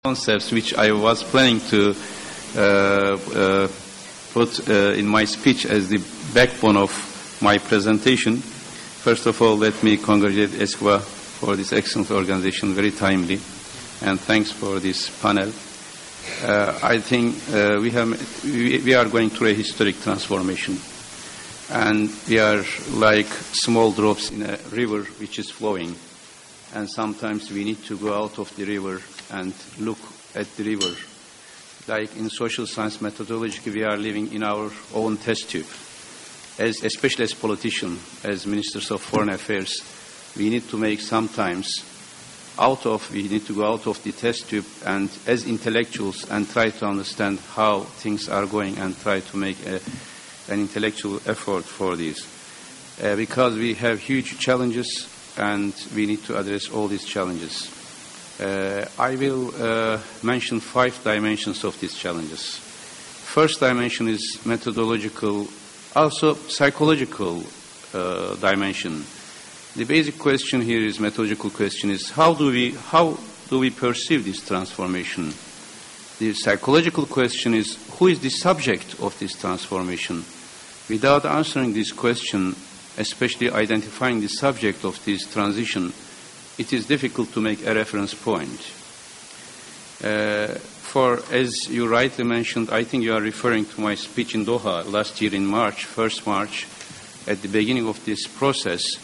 concepts which I was planning to put in my speech as the backbone of my presentation. First of all, let me congratulate ESCWA for this excellent organization, very timely, and thanks for this panel. I think we are going through a historic transformation, and we are like small drops in a river which is flowing, and sometimes we need to go out of the river and look at the river. Like in social science methodology, we are living in our own test tube. Especially as politicians, as ministers of foreign affairs, we need to make sometimes we need to go out of the test tube and as intellectuals and try to understand how things are going and try to make an intellectual effort for this. Because we have huge challenges and we need to address all these challenges. I will mention 5 dimensions of these challenges. First dimension is methodological, also psychological dimension. The basic question here is methodological question is how do we perceive this transformation? The psychological question is who is the subject of this transformation? Without answering this question, especially identifying the subject of this transition, it is difficult to make a reference point. As you rightly mentioned, I think you are referring to my speech in Doha last year in March, 1st March, at the beginning of this process.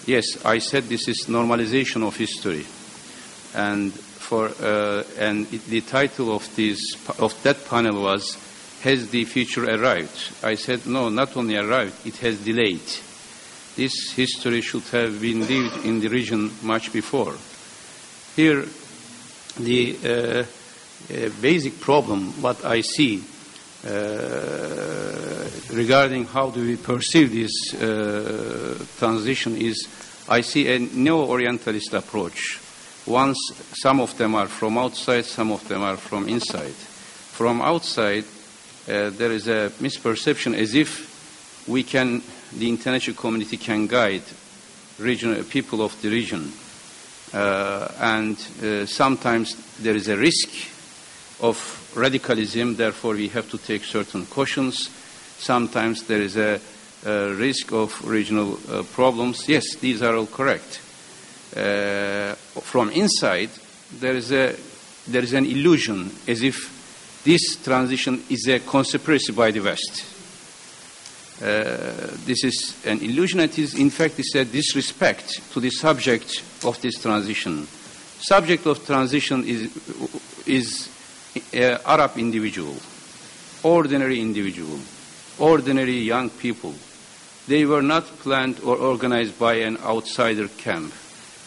Yes, I said this is normalization of history. And the title of that panel was, Has the Future Arrived? I said, no, not only arrived, it has delayed. This history should have been lived in the region much before. Here, the basic problem, what I see regarding how do we perceive this transition is, I see a neo-Orientalist approach. Some of them are from outside, some of them are from inside. From outside, there is a misperception as if the international community can guide people of the region. And sometimes there is a risk of radicalism, therefore we have to take certain cautions. Sometimes there is a risk of regional problems. Yes, these are all correct. From inside, there is an illusion as if this transition is a conspiracy by the West. This is an illusion. It is, in fact, it's a disrespect to the subject of this transition. Subject of transition is an Arab individual, ordinary young people. They were not planned or organized by an outsider camp.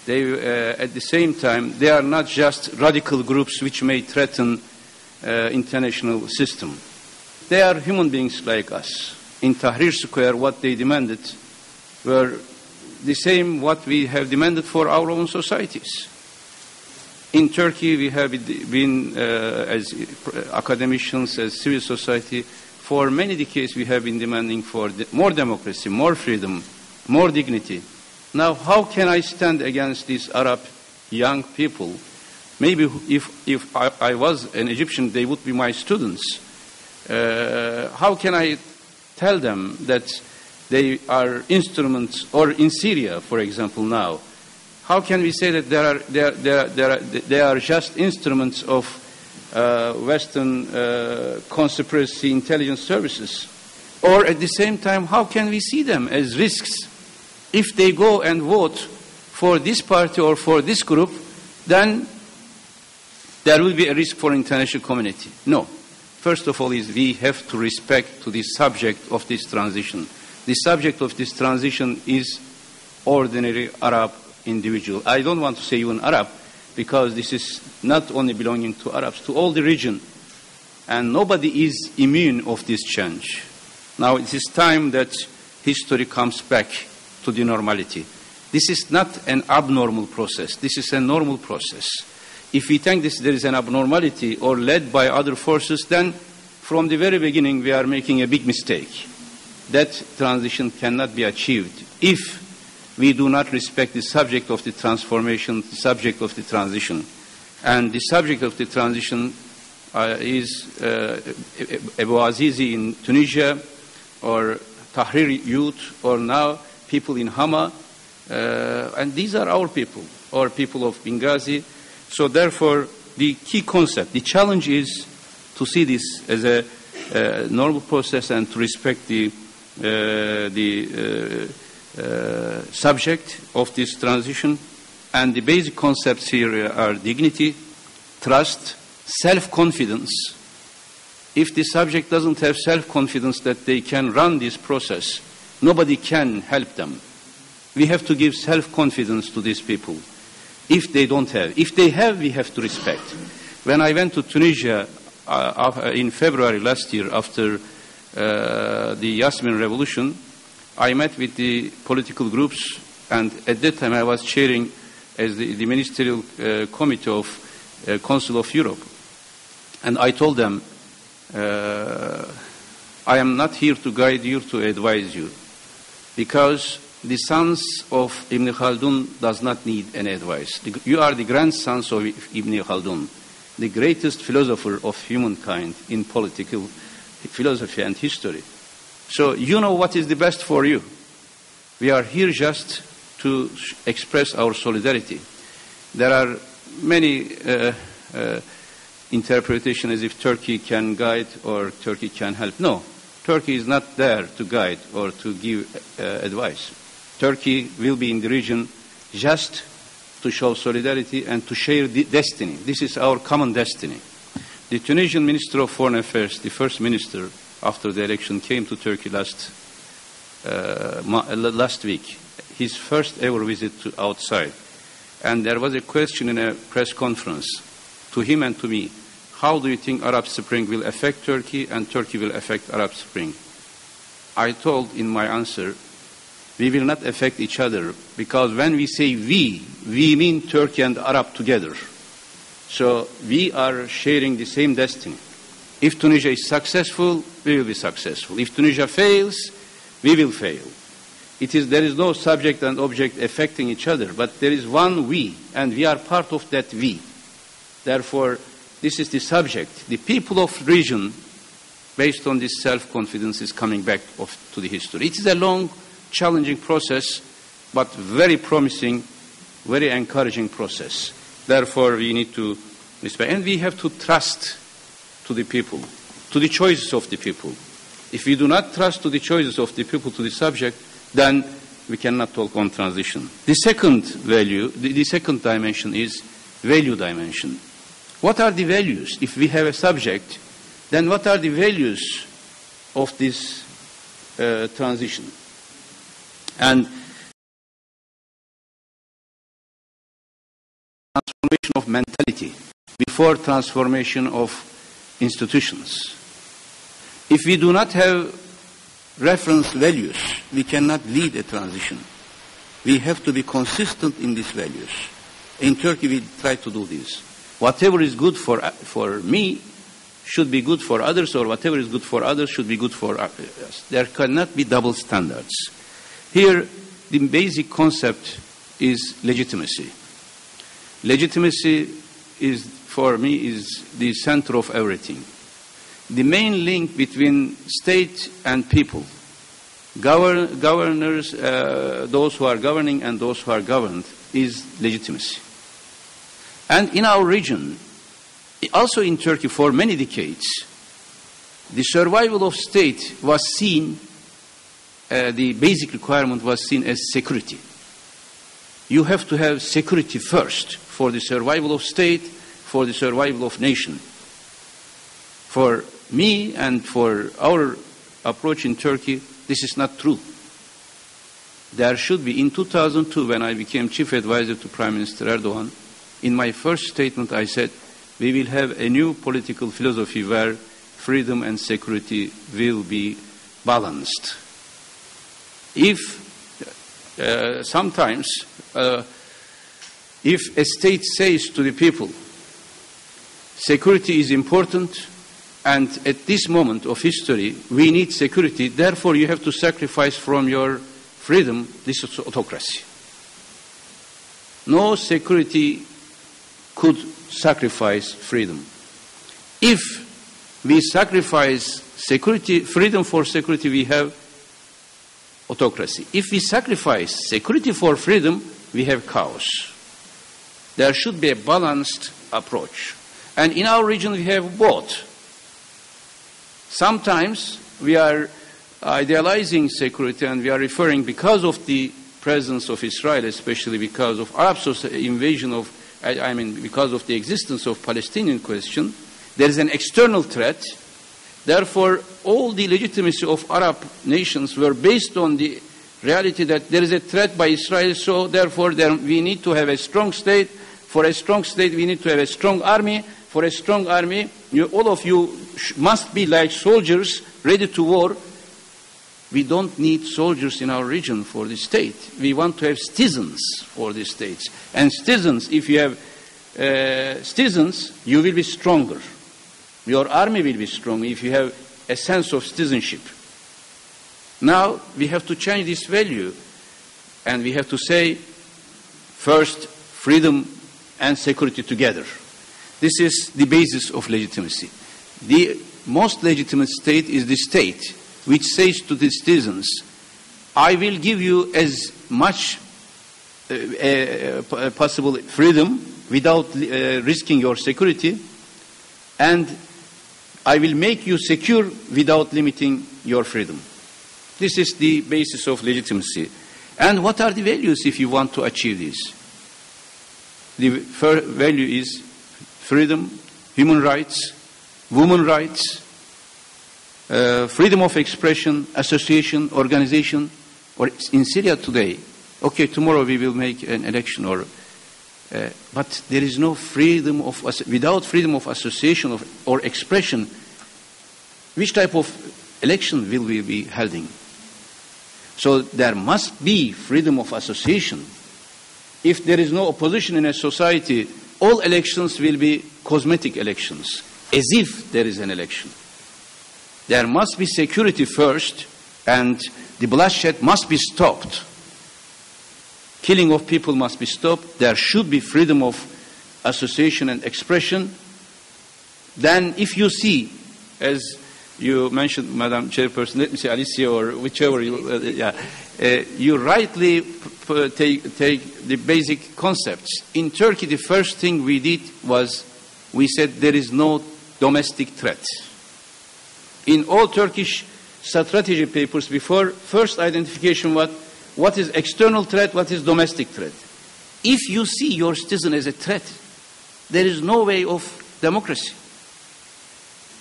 At the same time, they are not just radical groups which may threaten international system. They are human beings like us. In Tahrir Square, what they demanded were the same what we have demanded for our own societies. In Turkey, we have been, as academicians, as civil society, for many decades we have been demanding for more democracy, more freedom, more dignity. Now, how can I stand against these Arab young people? Maybe if I was an Egyptian, they would be my students. How can I tell them that they are instruments, or in Syria, for example, now? How can we say that they are just instruments of Western conspiracy intelligence services? Or at the same time, how can we see them as risks? If they go and vote for this party or for this group, then there will be a risk for international community. No. First of all, we have to respect to the subject of this transition. The subject of this transition is ordinary Arab individual. I don't want to say even Arab, because this is not only belonging to Arabs, to all the region. And nobody is immune of this change. Now it is time that history comes back to the normality. This is not an abnormal process. This is a normal process. If we think there is an abnormality or led by other forces, then from the very beginning we are making a big mistake. That transition cannot be achieved if we do not respect the subject of the transformation, the subject of the transition. And the subject of the transition is Abu Azizi in Tunisia, or Tahrir youth, or now people in Hama. And these are our people, or people of Benghazi. So therefore, the key concept, the challenge is to see this as a normal process and to respect the subject of this transition. And the basic concepts here are dignity, trust, self-confidence. If the subject doesn't have self-confidence that they can run this process, nobody can help them. We have to give self-confidence to these people. If they don't have. If they have, we have to respect. When I went to Tunisia in February last year after the Yasmin Revolution, I met with the political groups, and at that time I was chairing as the ministerial committee of Council of Europe. And I told them, I am not here to guide you, to advise you, because the sons of Ibn Khaldun does not need any advice. You are the grandsons of Ibn Khaldun, the greatest philosopher of humankind in political philosophy and history. So you know what is the best for you. We are here just to express our solidarity. There are many interpretations as if Turkey can guide or Turkey can help. No, Turkey is not there to guide or to give advice. Turkey will be in the region just to show solidarity and to share the destiny. This is our common destiny. The Tunisian Minister of Foreign Affairs, the first minister after the election, came to Turkey last week. His first ever visit to outside. And there was a question in a press conference to him and to me, how do you think Arab Spring will affect Turkey and Turkey will affect Arab Spring? I told in my answer, we will not affect each other, because when we say we mean Turkey and Arab together. So we are sharing the same destiny. If Tunisia is successful, we will be successful. If Tunisia fails, we will fail. There is no subject and object affecting each other, but there is one we, and we are part of that we. Therefore, this is the subject. The people of the region, based on this self-confidence, is coming back to the history. It is a long, challenging process, but very promising, very encouraging process. Therefore, we need to respect, and we have to trust to the people, to the choices of the people. If we do not trust to the choices of the people, to the subject, then we cannot talk on transition. The second value, the second dimension is value dimension. What are the values? If we have a subject, then what are the values of this transition? And transformation of mentality before transformation of institutions. If we do not have reference values, we cannot lead a transition. We have to be consistent in these values. In Turkey, we try to do this. Whatever is good for me should be good for others, or whatever is good for others should be good for us. There cannot be double standards. Here, the basic concept is legitimacy. Legitimacy is, for me, is the center of everything. The main link between state and people, governors, those who are governing and those who are governed, is legitimacy. And in our region, also in Turkey for many decades, the survival of state was seen, the basic requirement was seen as security. You have to have security first for the survival of state, for the survival of nation. For me and for our approach in Turkey, this is not true. There should be, in 2002, when I became chief advisor to Prime Minister Erdogan, in my first statement I said, we will have a new political philosophy where freedom and security will be balanced. If sometimes, if a state says to the people, security is important, and at this moment of history, we need security, therefore you have to sacrifice from your freedom, this is autocracy. No security could sacrifice freedom. If we sacrifice security, freedom for security, we have autocracy. If we sacrifice security for freedom, we have chaos. There should be a balanced approach. And in our region, we have both. Sometimes we are idealizing security and we are referring, because of the presence of Israel, especially because of Arab invasion of, because of the existence of Palestinian question, there is an external threat. Therefore, all the legitimacy of Arab nations were based on the reality that there is a threat by Israel, so therefore we need to have a strong state. For a strong state, we need to have a strong army. For a strong army, all of you must be like soldiers ready to war. We don't need soldiers in our region for the state. We want to have citizens for the states. And citizens, if you have citizens, you will be stronger. Your army will be strong if you have a sense of citizenship. Now, we have to change this value. And we have to say, first, freedom and security together. This is the basis of legitimacy. The most legitimate state is the state which says to the citizens, I will give you as much possible freedom without risking your security, and I will make you secure without limiting your freedom. This is the basis of legitimacy. And what are the values if you want to achieve this? The first value is freedom, human rights, women's rights, freedom of expression, association, organization. Or in Syria today, okay, tomorrow we will make an election, but there is no freedom of, without freedom of association or expression, which type of election will we be holding? So there must be freedom of association. If there is no opposition in a society, all elections will be cosmetic elections, as if there is an election. There must be security first, and the bloodshed must be stopped. Killing of people must be stopped. There should be freedom of association and expression. Then if you see, as you mentioned, Madam Chairperson, let me say Alicia or whichever, you rightly take the basic concepts. In Turkey, the first thing we did was we said there is no domestic threat. In all Turkish strategy papers before, first identification what is external threat, what is domestic threat. If you see your citizen as a threat, there is no way of democracy.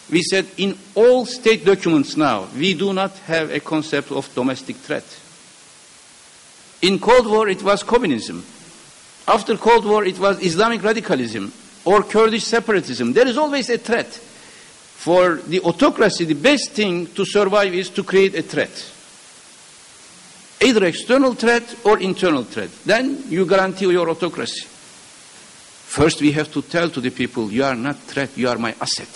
We said in all state documents now, we do not have a concept of domestic threat. In Cold War, it was communism. After Cold War, it was Islamic radicalism or Kurdish separatism. There is always a threat. For the autocracy, the best thing to survive is to create a threat. Either external threat or internal threat. Then you guarantee your autocracy. First, we have to tell to the people, you are not threat, you are my asset.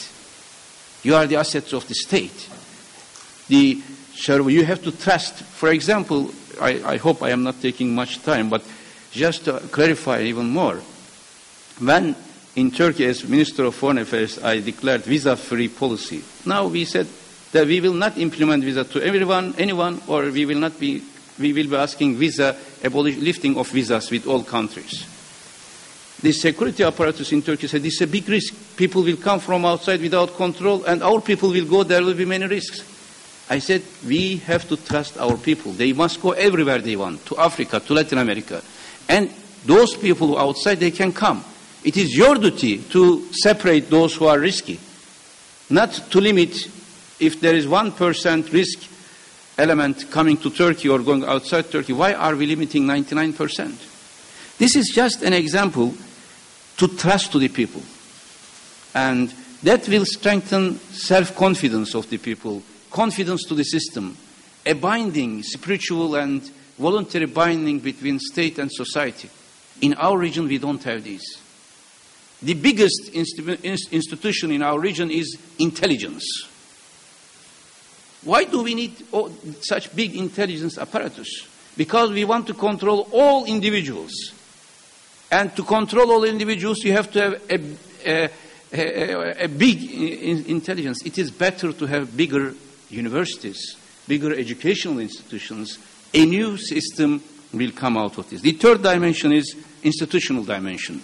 You are the assets of the state. You have to trust. For example, I hope I am not taking much time, but just to clarify even more. When in Turkey, as Minister of Foreign Affairs, I declared visa-free policy. Now we said that we will not implement visa to anyone, or we will be asking lifting of visas with all countries. The security apparatus in Turkey said this is a big risk. People will come from outside without control, and our people will go. There will be many risks. I said we have to trust our people. They must go everywhere they want, to Africa, to Latin America, and those people outside, they can come. It is your duty to separate those who are risky, not to limit. If there is 1% risk element coming to Turkey or going outside Turkey, why are we limiting 99%? This is just an example to trust to the people. And that will strengthen self-confidence of the people, confidence to the system, a binding, spiritual and voluntary binding between state and society. In our region, we don't have this. The biggest institution in our region is intelligence. Why do we need such big intelligence apparatus? Because we want to control all individuals. And to control all individuals, you have to have a big intelligence. It is better to have bigger universities, bigger educational institutions. A new system will come out of this. The third dimension is institutional dimension.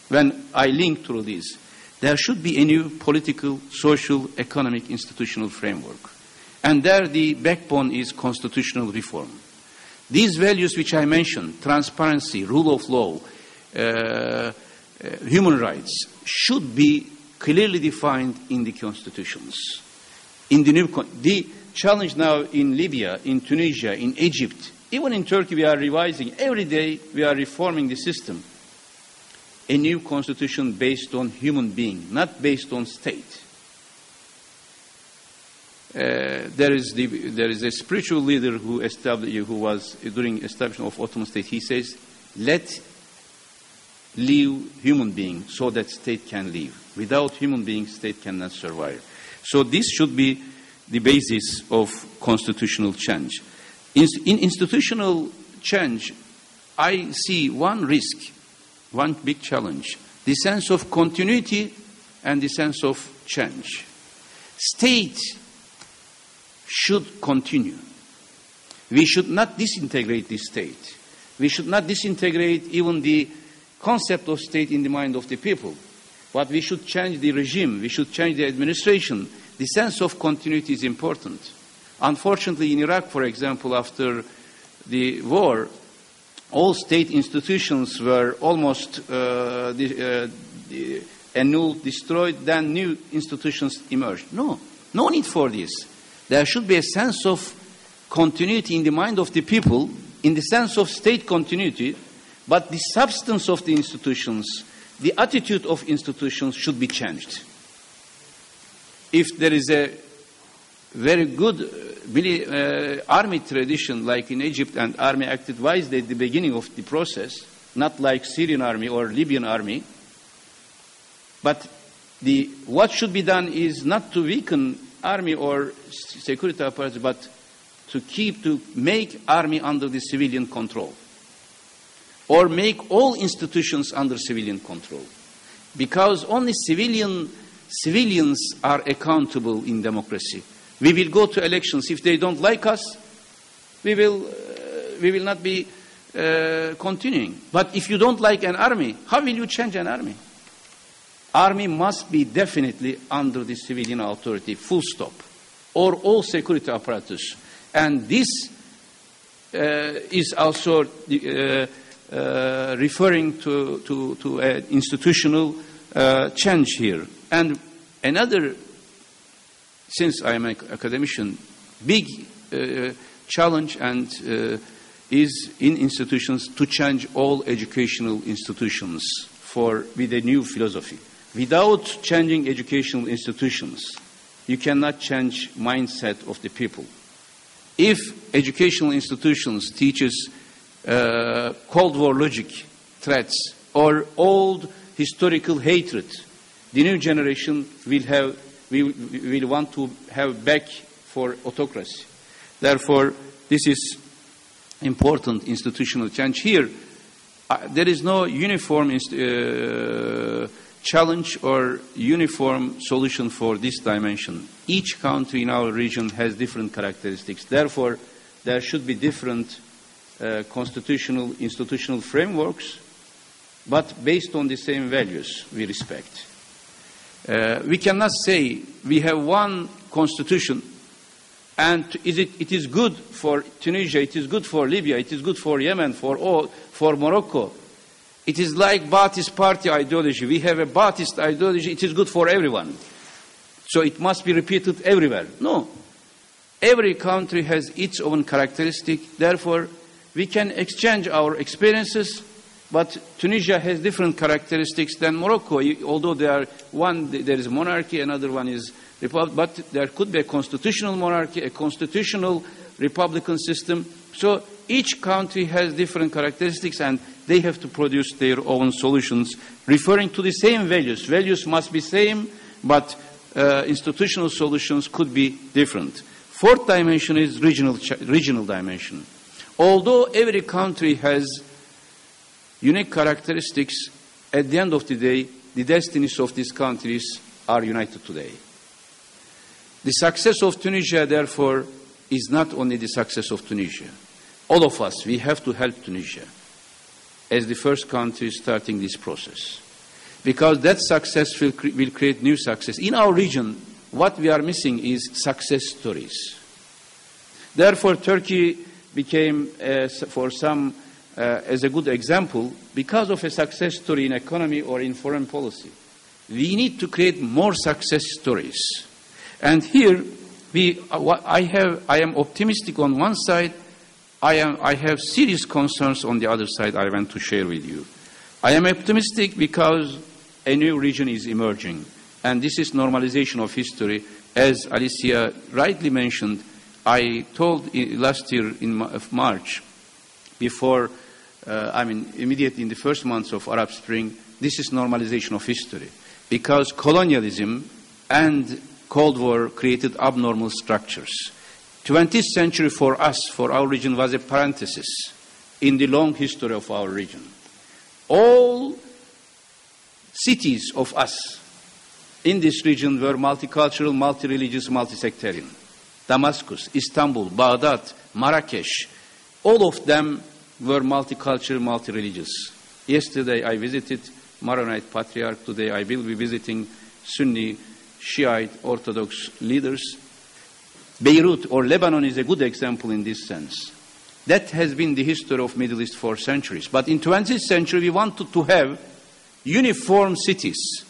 When I link through this, there should be a new political, social, economic, institutional framework. And there the backbone is constitutional reform. These values which I mentioned, transparency, rule of law, human rights, should be clearly defined in the constitutions. In the challenge now in Libya, in Tunisia, in Egypt, even in Turkey we are revising. Every day we are reforming the system. A new constitution based on human being, not based on state. There is a spiritual leader who was during establishment of Ottoman state. He says, "Let live human being so that state can live. Without human being, state cannot survive." So this should be the basis of constitutional change. In institutional change, I see one risk, one big challenge, the sense of continuity and the sense of change. State should continue. We should not disintegrate the state. We should not disintegrate even the concept of state in the mind of the people. But we should change the regime. We should change the administration. The sense of continuity is important. Unfortunately, in Iraq, for example, after the war, all state institutions were almost annulled, destroyed, then new institutions emerged. No need for this. There should be a sense of continuity in the mind of the people, in the sense of state continuity, but the substance of the institutions, the attitude of institutions should be changed. If there is a very good army tradition, like in Egypt, and army acted wisely at the beginning of the process, not like Syrian army or Libyan army, but what should be done is not to weaken army or security apparatus, but to make army under the civilian control, or make all institutions under civilian control, because only civilians are accountable in democracy. We will go to elections. If they don't like us, we will not be continuing. But if you don't like an army, how will you change an army? Army must be definitely under the civilian authority, full stop, or all security apparatus. And this is also referring to an institutional change here. And another, since I am an academician, big challenge is in institutions to change all educational institutions with a new philosophy. Without changing educational institutions, you cannot change mindset of the people. If educational institutions teaches Cold War logic, threats, or old historical hatred, the new generation will want to have back for autocracy. Therefore, this is important institutional change. Here, there is no uniform challenge or uniform solution for this dimension. Each country in our region has different characteristics. Therefore, there should be different constitutional, institutional frameworks, but based on the same values we respect. We cannot say we have one constitution and it is good for Tunisia, it is good for Libya, it is good for Yemen, for Morocco. It is like Ba'athist party ideology. We have a Ba'athist ideology, it is good for everyone. So it must be repeated everywhere. No. Every country has its own characteristic. Therefore, we can exchange our experiences, but Tunisia has different characteristics than Morocco. Although there is monarchy, another one is republic, but there could be a constitutional monarchy, a constitutional republican system. So each country has different characteristics, and they have to produce their own solutions, referring to the same values. Values must be same, but institutional solutions could be different. Fourth dimension is regional dimension. Although every country has unique characteristics. At the end of the day, the destinies of these countries are united today. The success of Tunisia, therefore, is not only the success of Tunisia. All of us, we have to help Tunisia as the first country starting this process. Because that success will create new success. In our region, what we are missing is success stories. Therefore, Turkey became, for some, as a good example, because of a success story in economy or in foreign policy. We need to create more success stories. And here, I am optimistic on one side. I have serious concerns on the other side I want to share with you. I am optimistic because a new region is emerging. And this is normalization of history. As Alicia rightly mentioned, I told last year in March, before, immediately in the first months of Arab Spring, this is normalization of history. Because colonialism and Cold War created abnormal structures. 20th century for us, for our region, was a parenthesis in the long history of our region. All cities of us in this region were multicultural, multi-religious, multi-sectarian. Damascus, Istanbul, Baghdad, Marrakesh, all of them were multicultural, multi-religious. Yesterday I visited Maronite Patriarch. Today I will be visiting Sunni, Shiite, Orthodox leaders. Beirut or Lebanon is a good example in this sense. That has been the history of Middle East for centuries. But in 20th century, we wanted to have uniform cities.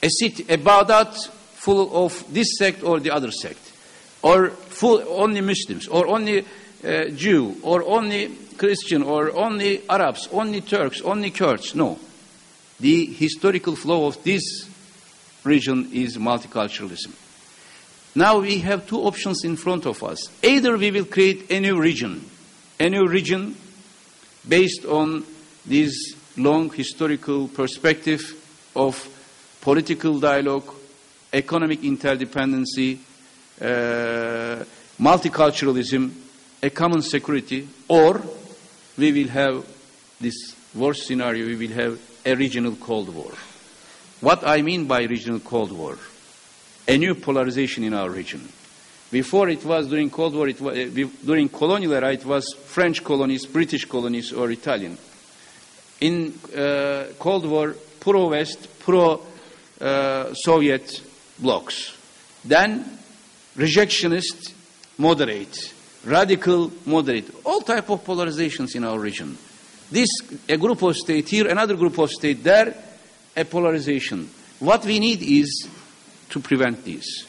A city, a Baghdad full of this sect or the other sect, or full only Muslims, or only Jew, or only Christian, or only Arabs, only Turks, only Kurds. No. The historical flow of this region is multiculturalism. Now we have two options in front of us. Either we will create a new region based on this long historical perspective of political dialogue, economic interdependency, multiculturalism, a common security, or we will have this worst scenario, we will have a regional Cold War. What I mean by regional Cold War? A new polarization in our region. Before it was during Cold War, during colonial era, it was French colonies, British colonies, or Italian. In Cold War, pro-West, pro-Soviet blocs. Then rejectionist, moderate, radical, moderate. All type of polarizations in our region. This, a group of state here, another group of state there, a polarization. What we need is to prevent this.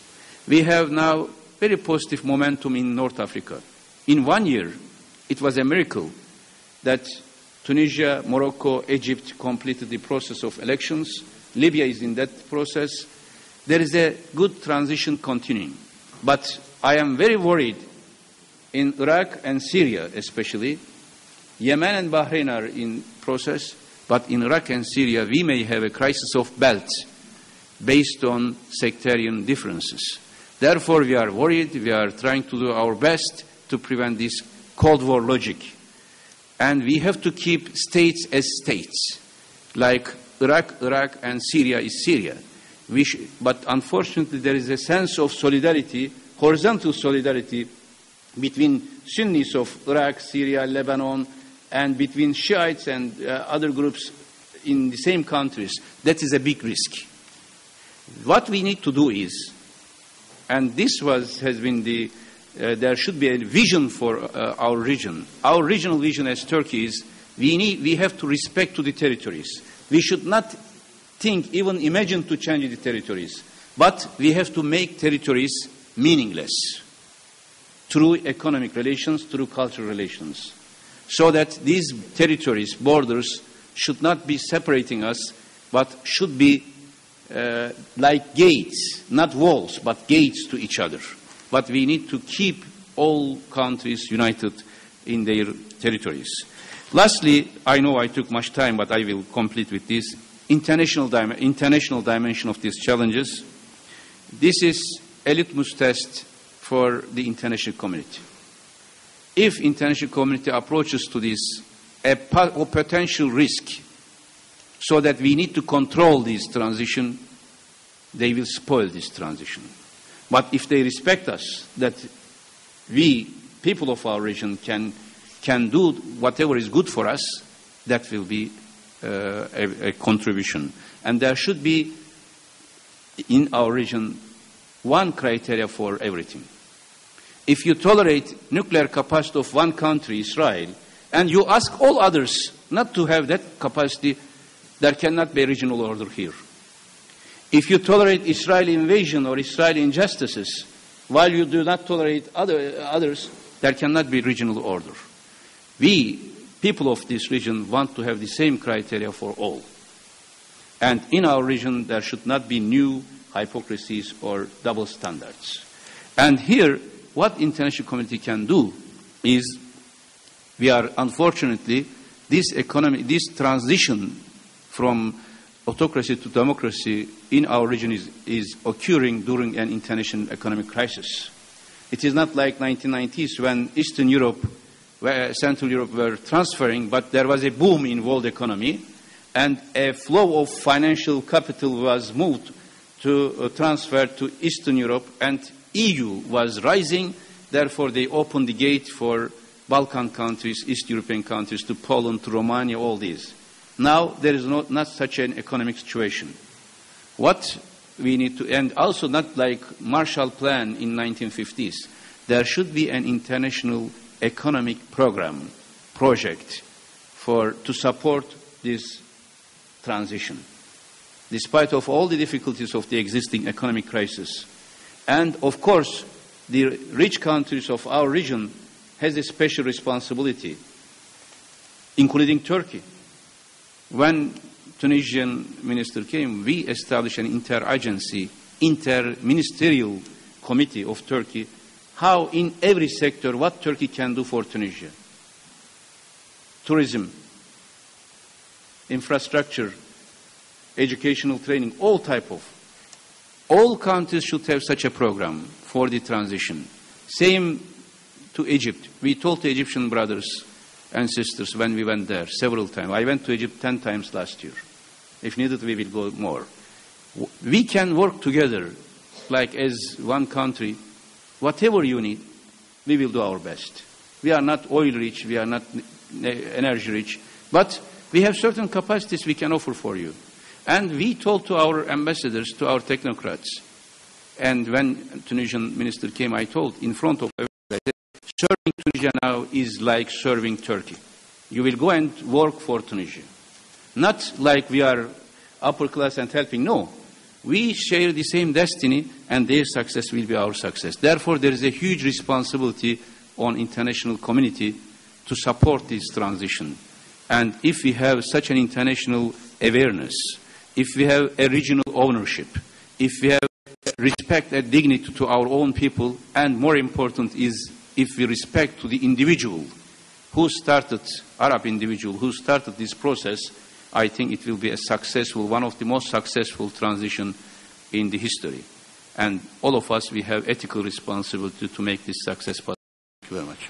We have now very positive momentum in North Africa. In 1 year, it was a miracle that Tunisia, Morocco, Egypt completed the process of elections. Libya is in that process. There is a good transition continuing. But I am very worried in Iraq and Syria especially. Yemen and Bahrain are in process, but in Iraq and Syria we may have a crisis of belt based on sectarian differences. Therefore, we are worried. We are trying to do our best to prevent this Cold War logic. And we have to keep states as states, like Iraq, and Syria is Syria. But unfortunately, there is a sense of solidarity, horizontal solidarity, between Sunnis of Iraq, Syria, Lebanon, and between Shiites and other groups in the same countries. That is a big risk. What we need to do is, and this has been there should be a vision for our region. Our regional vision as Turkey is, we have to respect to the territories. We should not think, even imagine to change the territories. But we have to make territories meaningless through economic relations, through cultural relations. So that these territories, borders, should not be separating us, but should be like gates, not walls, but gates to each other. But we need to keep all countries united in their territories. Lastly, I know I took much time, but I will complete with this. International dimension of these challenges. This is a litmus test for the international community. If international community approaches to this a potential risk, so that we need to control this transition, they will spoil this transition. But if they respect us, that we, people of our region, can do whatever is good for us, that will be a contribution. And there should be, in our region, one criteria for everything. If you tolerate nuclear capacity of one country, Israel, and you ask all others not to have that capacity, there cannot be a regional order here. If you tolerate Israeli invasion or Israeli injustices, while you do not tolerate others, there cannot be regional order. We, people of this region, want to have the same criteria for all. And in our region, there should not be new hypocrisies or double standards. And here, what international community can do is, we are unfortunately, this transition from autocracy to democracy in our region is occurring during an international economic crisis. It is not like 1990s when Eastern Europe, Central Europe were transferring, but there was a boom in world economy, and a flow of financial capital was moved to transfer to Eastern Europe, and EU was rising. Therefore, they opened the gate for Balkan countries, East European countries, to Poland, to Romania, all these. Now, there is not such an economic situation. What we need to, and also not like Marshall Plan in 1950s, there should be an international economic project to support this transition, despite of all the difficulties of the existing economic crisis. And of course, the rich countries of our region has a special responsibility, including Turkey. When Tunisian minister came, we established an inter-ministerial committee of Turkey, how in every sector, what Turkey can do for Tunisia. Tourism, infrastructure, educational training, all countries should have such a program for the transition. Same to Egypt. We told the Egyptian brothers and sisters when we went there several times. I went to Egypt 10 times last year. If needed, we will go more. We can work together, like as one country. Whatever you need, we will do our best. We are not oil rich, we are not energy rich, but we have certain capacities we can offer for you. And we told to our ambassadors, to our technocrats, and when Tunisian minister came, I told in front of everybody, serving Tunisia now is like serving Turkey. You will go and work for Tunisia. Not like we are upper class and helping, no. We share the same destiny, and their success will be our success. Therefore, there is a huge responsibility on international community to support this transition. And if we have such an international awareness, if we have a regional ownership, if we have respect and dignity to our own people, and more important is if we respect to the individual who started, Arab individual who started this process, I think it will be a successful, one of the most successful transition in the history. And all of us, we have ethical responsibility to make this success possible. Thank you very much.